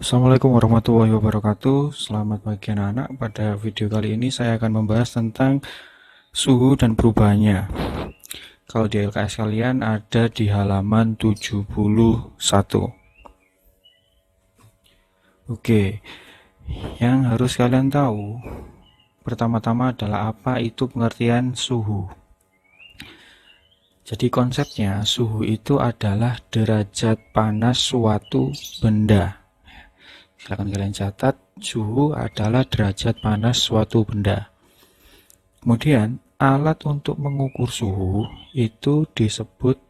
Assalamualaikum warahmatullahi wabarakatuh. Selamat pagi anak-anak. Pada video kali ini saya akan membahas tentang suhu dan perubahannya. Kalau di LKS kalian ada di halaman 71. Oke, yang harus kalian tahu pertama-tama adalah apa itu pengertian suhu. Jadi konsepnya suhu itu adalah derajat panas suatu benda. Silakan kalian catat, suhu adalah derajat panas suatu benda. Kemudian, alat untuk mengukur suhu itu disebut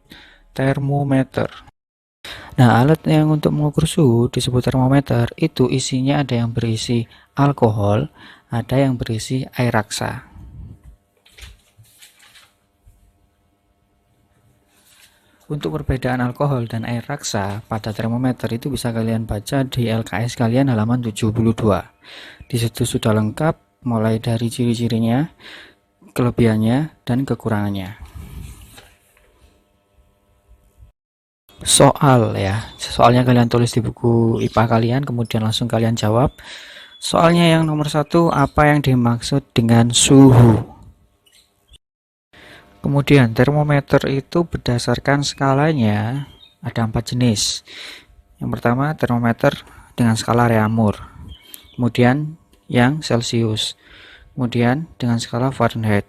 termometer. Nah, alat yang untuk mengukur suhu disebut termometer, itu isinya ada yang berisi alkohol, ada yang berisi air raksa. Untuk perbedaan alkohol dan air raksa pada termometer itu bisa kalian baca di LKS kalian halaman 72. Di situ sudah lengkap mulai dari ciri-cirinya, kelebihannya, dan kekurangannya. Soalnya kalian tulis di buku IPA kalian, kemudian langsung kalian jawab. Soalnya yang nomor 1, apa yang dimaksud dengan suhu? Kemudian termometer itu berdasarkan skalanya ada 4 jenis. Yang pertama termometer dengan skala Reaumur, kemudian yang Celsius, kemudian dengan skala Fahrenheit,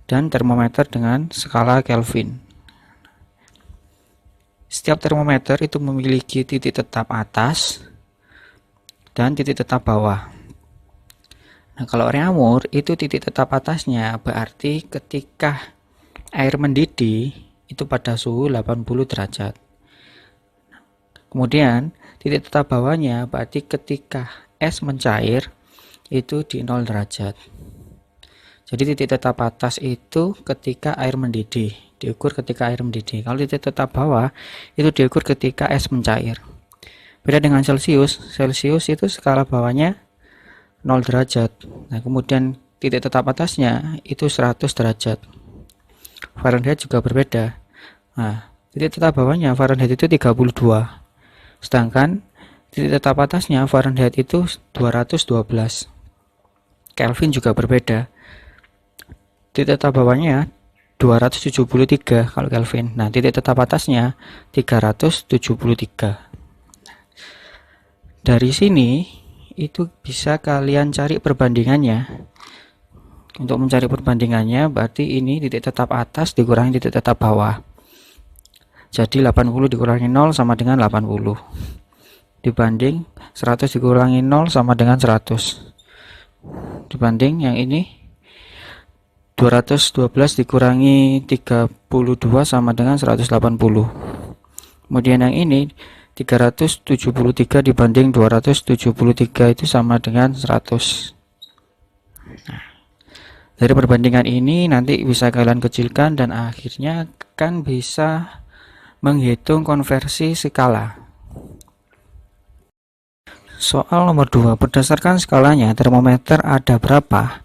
dan termometer dengan skala Kelvin. Setiap termometer itu memiliki titik tetap atas dan titik tetap bawah. Nah, kalau Reaumur itu titik tetap atasnya berarti ketika air mendidih itu pada suhu 80 derajat. Kemudian titik tetap bawahnya berarti ketika es mencair itu di 0 derajat. Jadi titik tetap atas itu ketika air mendidih, diukur ketika air mendidih. Kalau titik tetap bawah itu diukur ketika es mencair. Beda dengan Celsius, Celsius itu skala bawahnya 0 derajat. Nah, kemudian titik tetap atasnya itu 100 derajat. Fahrenheit juga berbeda. Nah, titik tetap bawahnya Fahrenheit itu 32. Sedangkan titik tetap atasnya Fahrenheit itu 212. Kelvin juga berbeda. Titik tetap bawahnya 273 kalau Kelvin. Nah, titik tetap atasnya 373. Dari sini itu bisa kalian cari perbandingannya. Untuk mencari perbandingannya berarti ini titik tetap atas dikurangi titik tetap bawah. Jadi 80 dikurangi 0 sama dengan 80. Dibanding 100 dikurangi 0 sama dengan 100. Dibanding yang ini 212 dikurangi 32 sama dengan 180. Kemudian yang ini 373 dibanding 273 itu sama dengan 100. Nah, dari perbandingan ini nanti bisa kalian kecilkan dan akhirnya kan bisa menghitung konversi skala. Soal nomor 2, berdasarkan skalanya termometer ada berapa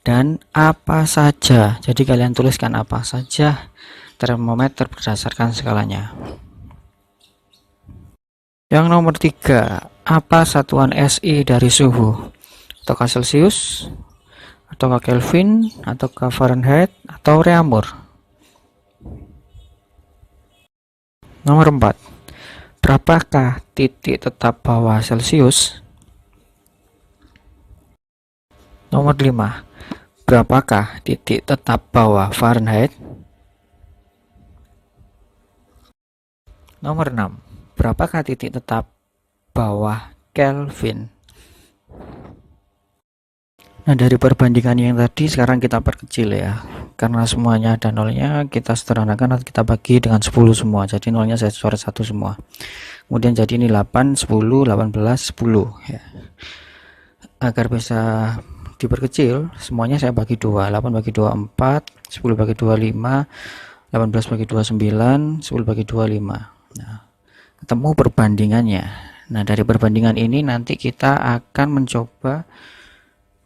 dan apa saja. Jadi kalian tuliskan apa saja termometer berdasarkan skalanya. Yang nomor 3, apa satuan SI dari suhu? Ataukah Celsius, ataukah Kelvin, ataukah Fahrenheit, atau Reaumur? Nomor 4, berapakah titik tetap bawah Celsius? Nomor 5, berapakah titik tetap bawah Fahrenheit? Nomor 6, berapakah titik tetap bawah Kelvin? Nah, dari perbandingan yang tadi sekarang kita perkecil ya. Karena semuanya ada nolnya, kita sederhanakan, kita bagi dengan 10 semua. Jadi nolnya saya coret 1 semua. Kemudian jadi ini 8, 10, 18, 10 ya. Agar bisa diperkecil, semuanya saya bagi 2. 8 bagi 2 4, 10 bagi 2 5, 18 bagi 2 9, 10 bagi 2 5. Nah, ketemu perbandingannya. Nah, dari perbandingan ini nanti kita akan mencoba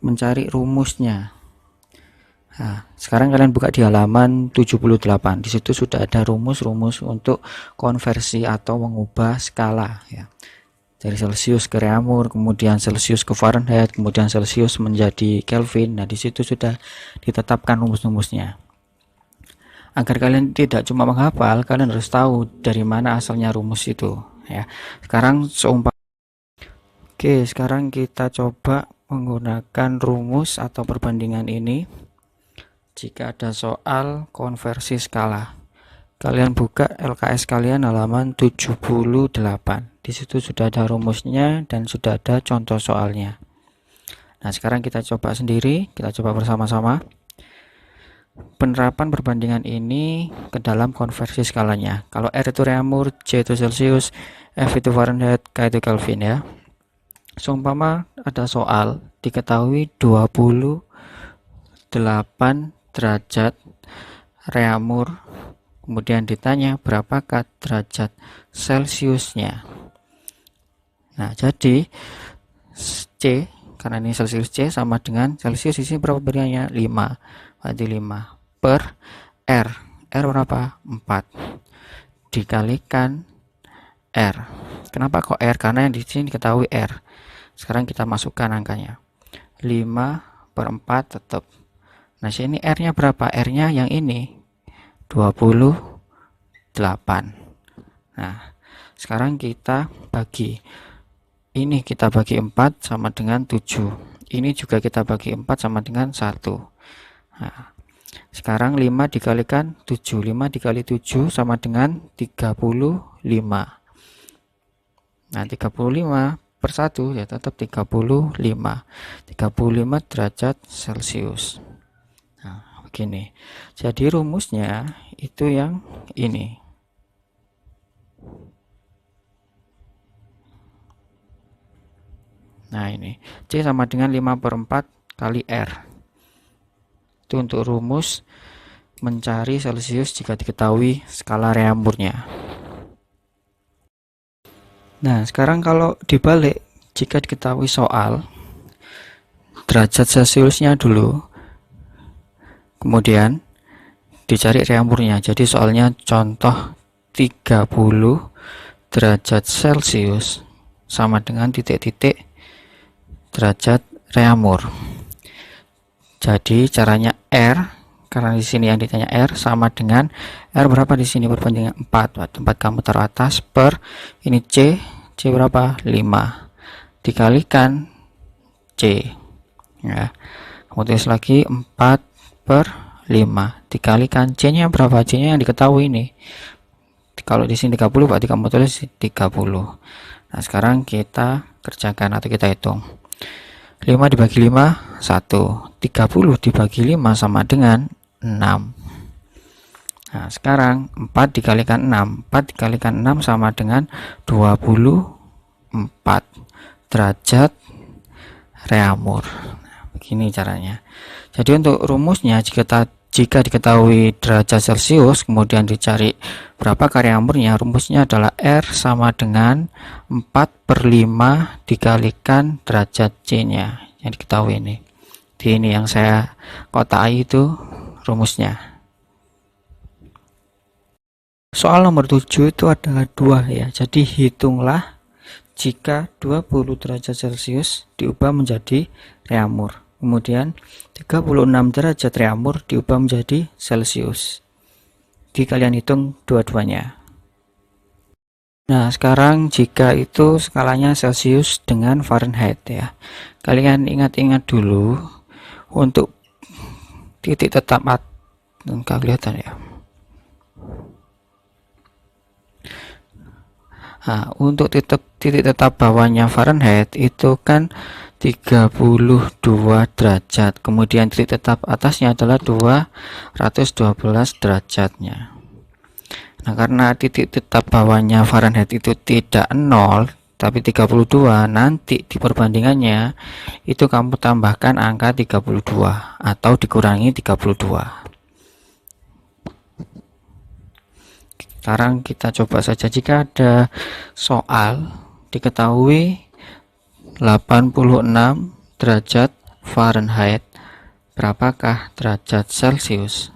mencari rumusnya. Nah, sekarang kalian buka di halaman 78. Di situ sudah ada rumus-rumus untuk konversi atau mengubah skala ya. dari Celsius ke reaumur, kemudian Celsius ke Fahrenheit, kemudian Celsius menjadi Kelvin. Nah, di situ sudah ditetapkan rumus-rumusnya. Agar kalian tidak cuma menghafal, kalian harus tahu dari mana asalnya rumus itu, ya. Sekarang kita coba menggunakan rumus atau perbandingan ini jika ada soal konversi skala. Kalian buka LKS kalian halaman 78. Di situ sudah ada rumusnya dan sudah ada contoh soalnya. Nah, sekarang kita coba sendiri, kita coba bersama-sama. Penerapan perbandingan ini ke dalam konversi skalanya. Kalau R itu reaumur, C itu Celsius, F itu Fahrenheit, K itu Kelvin, ya. Seumpama ada soal diketahui 28 derajat reaumur, kemudian ditanya berapakah derajat Celsiusnya. Nah, jadi C, karena ini Celsius, C sama dengan Celsius, di sini berapa beriannya? 5. Berarti 5 per R. R berapa? 4 dikalikan R. Kenapa kok R? Karena yang di sini diketahui R. Sekarang kita masukkan angkanya. 5 per 4 tetap. Nah, sini R-nya berapa? R-nya yang ini 28. Nah, sekarang kita bagi. Ini kita bagi 4 sama dengan 7. Ini juga kita bagi 4 sama dengan 1. Nah, sekarang 5 dikalikan 7. 5 dikali 7 sama dengan 35. Nah, 35 per 1 ya tetap 35. 35 derajat Celsius. Nah, begini. Jadi rumusnya itu yang ini. Nah, ini C sama dengan 5 per 4 kali R. Itu untuk rumus mencari Celsius jika diketahui skala reaumurnya. Nah, sekarang kalau dibalik, jika diketahui soal derajat Celsiusnya dulu, kemudian dicari reaumurnya. Jadi soalnya contoh 30 derajat Celsius sama dengan titik-titik derajat reaumur. Jadi caranya R, karena di sini yang ditanya R sama dengan R berapa di sini perbandingan 4. Tempat kamu taruh atas per ini C berapa? 5 dikalikan C. Ya. Kemudian lagi 4 per 5 dikalikan C-nya berapa? C-nya yang diketahui ini. Kalau di sini 30 berarti kamu tulis 30. Nah, sekarang kita kerjakan atau kita hitung. 5 dibagi 5 1. 30 dibagi 5 sama dengan 6. Nah, sekarang 4 dikalikan 6. 4 dikalikan 6 sama dengan 24 derajat reaumur. Nah, begini caranya. Jadi untuk rumusnya jika diketahui derajat Celsius kemudian dicari berapa reaumurnya, rumusnya adalah R sama dengan 4 per 5 dikalikan derajat C-nya yang diketahui ini. Di ini yang saya kotai itu rumusnya. Soal nomor 7 itu adalah 2 ya. Jadi hitunglah jika 20 derajat Celsius diubah menjadi reaumur. Kemudian 36 derajat reaumur diubah menjadi Celsius. Jadi kalian hitung dua-duanya. Nah, sekarang jika itu skalanya Celsius dengan Fahrenheit ya. Kalian ingat-ingat dulu untuk titik tetap enggak kelihatan ya. Nah, untuk titik tetap bawahnya Fahrenheit itu kan 32 derajat. Kemudian titik tetap atasnya adalah 212 derajatnya. Nah, karena titik tetap bawahnya Fahrenheit itu tidak 0 tapi 32, nanti di perbandingannya itu kamu tambahkan angka 32 atau dikurangi 32. Sekarang kita coba saja jika ada soal diketahui 86 derajat Fahrenheit berapakah derajat Celsius.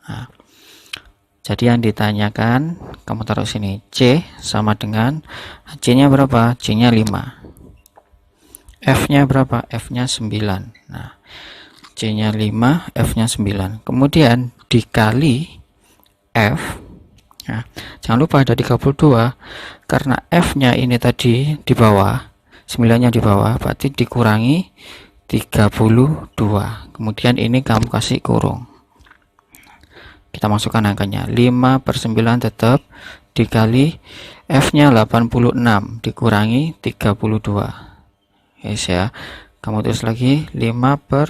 Nah, Jadi yang ditanyakan kamu taruh sini, C sama dengan C nya berapa? C nya 5. F nya berapa? F nya 9. Nah, C nya 5, F nya 9. Kemudian dikali F. Nah, jangan lupa ada 32 karena F nya ini tadi di bawah, 9 nya di bawah, berarti dikurangi 32. Kemudian ini kamu kasih kurung. Kita masukkan angkanya 5/9 tetap dikali F nya 86 dikurangi 32. Yes ya, kamu tulis lagi 5/9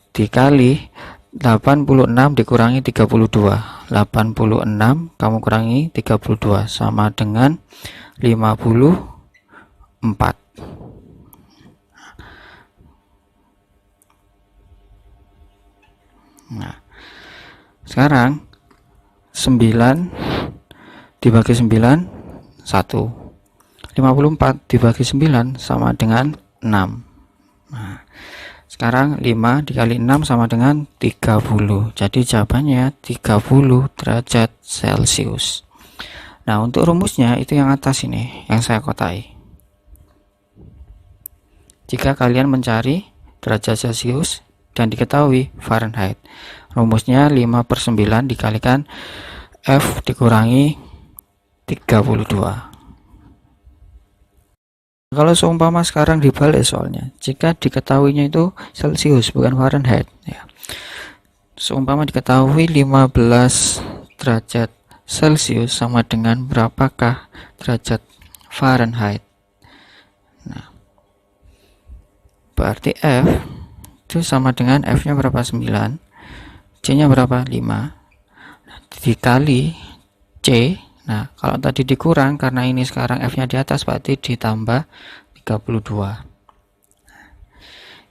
dikali 86 dikurangi 32. 86 kamu kurangi 32 sama dengan 54. Nah, sekarang 9 dibagi 9 1. 54 dibagi 9 sama dengan 6. Nah, sekarang 5 dikali 6 sama dengan 30. Jadi jawabannya 30 derajat Celcius. Nah, untuk rumusnya itu yang atas ini yang saya kotai. Jika kalian mencari derajat Celcius dan diketahui Fahrenheit, rumusnya 5/9 dikalikan F dikurangi 32. Kalau seumpama sekarang dibalik soalnya, jika diketahuinya itu Celcius bukan Fahrenheit ya. Seumpama diketahui 15 derajat Celcius sama dengan berapakah derajat Fahrenheit. Nah, berarti F itu sama dengan F nya berapa? 9, C nya berapa? 5, dikali C. Nah, kalau tadi dikurang karena ini sekarang F nya di atas berarti ditambah 32.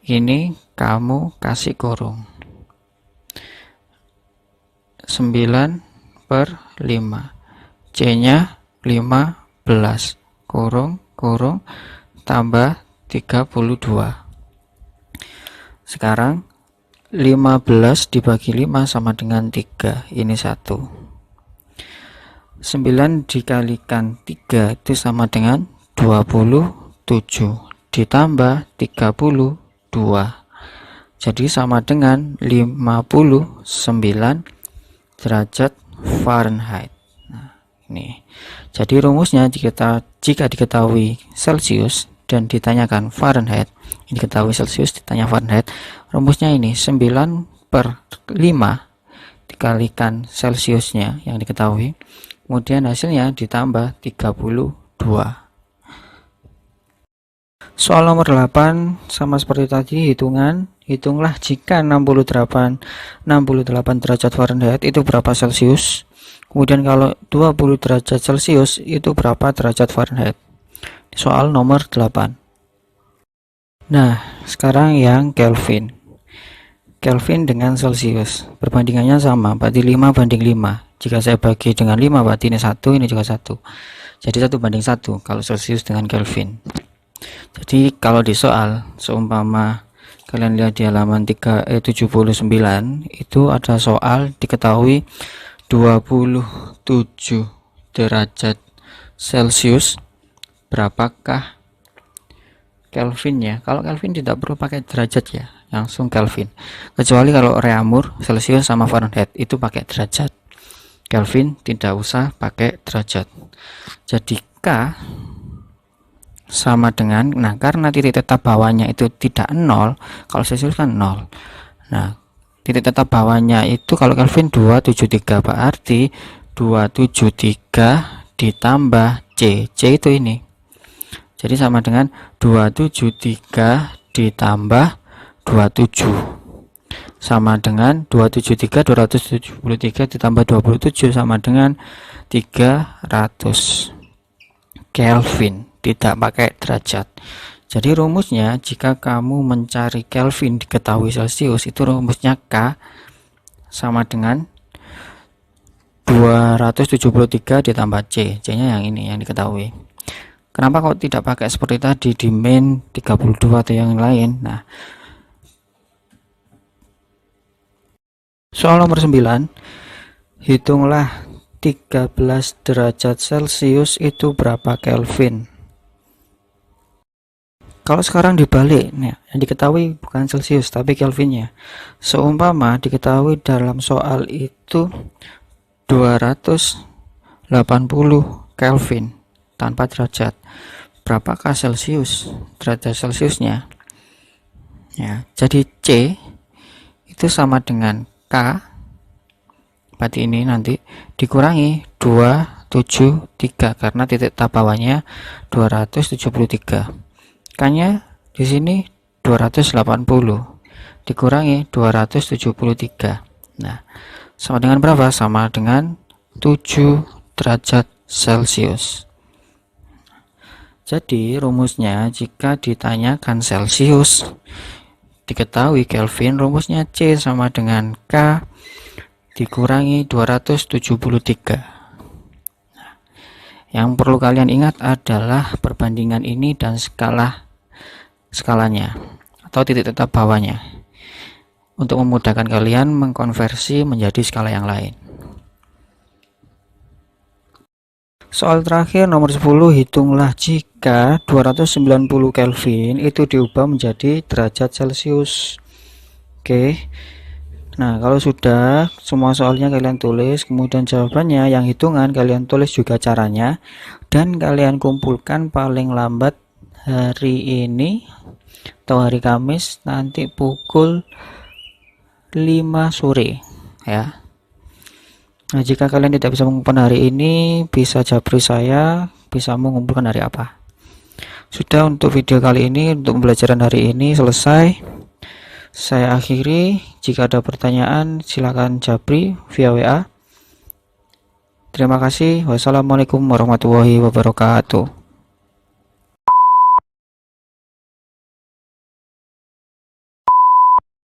Ini kamu kasih kurung 9/5, C nya 15 kurung tambah 32. Sekarang 15 dibagi 5 sama dengan 3, ini 1. 9 dikalikan 3 itu sama dengan 27 ditambah 32. Jadi sama dengan 59 derajat Fahrenheit. Nah, ini. Jadi rumusnya jika diketahui Celcius dan ditanyakan Fahrenheit, ini diketahui Celcius ditanya Fahrenheit, rumusnya ini 9/5 dikalikan Celciusnya yang diketahui, kemudian hasilnya ditambah 32. Soal nomor 8 sama seperti tadi, hitunglah jika 68 derajat Fahrenheit itu berapa Celcius, kemudian kalau 20 derajat Celcius itu berapa derajat Fahrenheit. Soal nomor 8. Nah, sekarang yang Kelvin dengan Celcius perbandingannya sama, berarti 5/5. Jika saya bagi dengan 5 berarti ini 1, ini juga 1, jadi 1/1 kalau Celcius dengan Kelvin. Jadi kalau di soal seumpama kalian lihat di halaman 79 itu ada soal diketahui 27 derajat Celcius berapakah Kelvinnya. Kalau Kelvin tidak perlu pakai derajat ya, langsung Kelvin, kecuali kalau Reaumur, Celcius sama Fahrenheit itu pakai derajat. Kelvin tidak usah pakai derajat. Jadi K sama dengan, nah karena titik tetap bawahnya itu tidak 0, kalau Celcius kan 0. Nah, titik tetap bawahnya itu kalau Kelvin 273, berarti 273 ditambah C itu ini. Jadi sama dengan 273 ditambah 27 sama dengan 273 ditambah 27 sama dengan 300 Kelvin, tidak pakai derajat. Jadi rumusnya jika kamu mencari Kelvin diketahui Celcius, itu rumusnya K sama dengan 273 ditambah C nya yang ini yang diketahui. Kenapa kok tidak pakai seperti tadi di main 32 atau yang lain? Nah, Soal nomor 9, hitunglah 13 derajat Celcius itu berapa Kelvin. Kalau sekarang dibalik, nah, yang diketahui bukan Celcius tapi Kelvinnya. Seumpama diketahui dalam soal itu 280 Kelvin tanpa derajat, berapakah Celcius? Derajat Celciusnya. Ya, jadi C itu sama dengan K, berarti ini nanti dikurangi 273 karena titik tap bawahnya 273. K-nya di sini 280 dikurangi 273. Nah, sama dengan berapa? Sama dengan 7 derajat Celcius. Jadi rumusnya jika ditanyakan Celcius diketahui Kelvin, rumusnya C sama dengan K dikurangi 273. Yang perlu kalian ingat adalah perbandingan ini dan skalanya atau titik tetap bawahnya untuk memudahkan kalian mengkonversi menjadi skala yang lain. Soal terakhir nomor 10, hitunglah jika 290 Kelvin itu diubah menjadi derajat Celcius. Oke. Nah, kalau sudah semua soalnya kalian tulis, kemudian jawabannya yang hitungan kalian tulis juga caranya, dan kalian kumpulkan paling lambat hari ini atau hari Kamis nanti pukul 5 sore ya. Nah, jika kalian tidak bisa mengumpulkan hari ini, bisa japri saya, bisa mengumpulkan hari apa. Sudah, untuk video kali ini, untuk pembelajaran hari ini selesai. Saya akhiri. Jika ada pertanyaan, silakan japri via WA. Terima kasih. Wassalamualaikum warahmatullahi wabarakatuh.